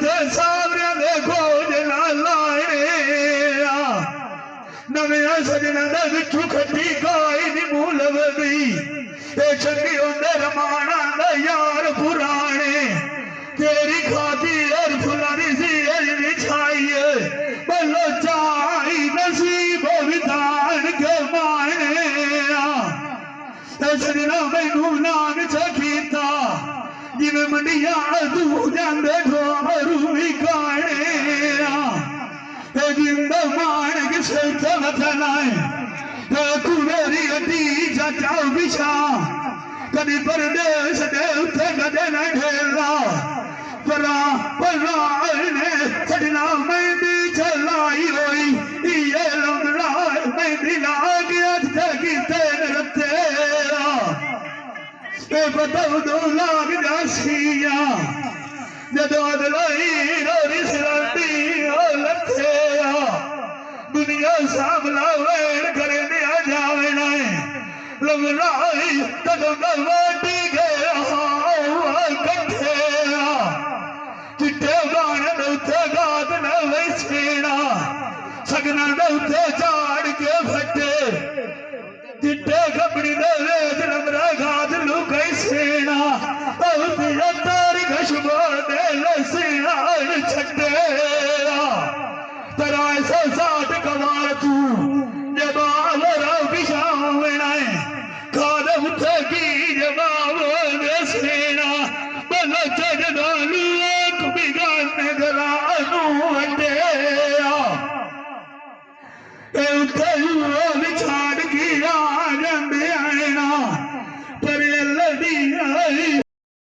उत्थे सावरिया दे खोज ना लाए नविया सजना दे विचू खट्टी गाई नी मूल लवदी ए चंगी होंदे रमाना दा यार पुराने तेरी खाती और फुलानी सी बिछाइए बल्लो चाई नसीब विधान के माने सजना मैनू नान चकीता जिवें मंडिया तू जांदे ठोरू भी गाने जिंद मान किसे वतना है तू मेरी अड्डी चाचाओ बिछा कभी परदेश दे उत्थे कदे न ढेरा परा परा ने छड़ना मेहंदी चलाई होई ये लंगड़ा मेहंदी लाग अथे कीते तेरा ए बदल दो लाग जासिया जदों अदलाई रोरी सिरंदी ओ लथे दुनिया सामला वेड़ करे दिया जावे ना लंगड़ाई कदों वाटी गया कट्ठे चिट्टे बाण उत्थे गात न वैसेना सगना उत्थे झाड़ के फटे चिट्टे कपड़ी दे वेच नमरा गात लुकाई सेना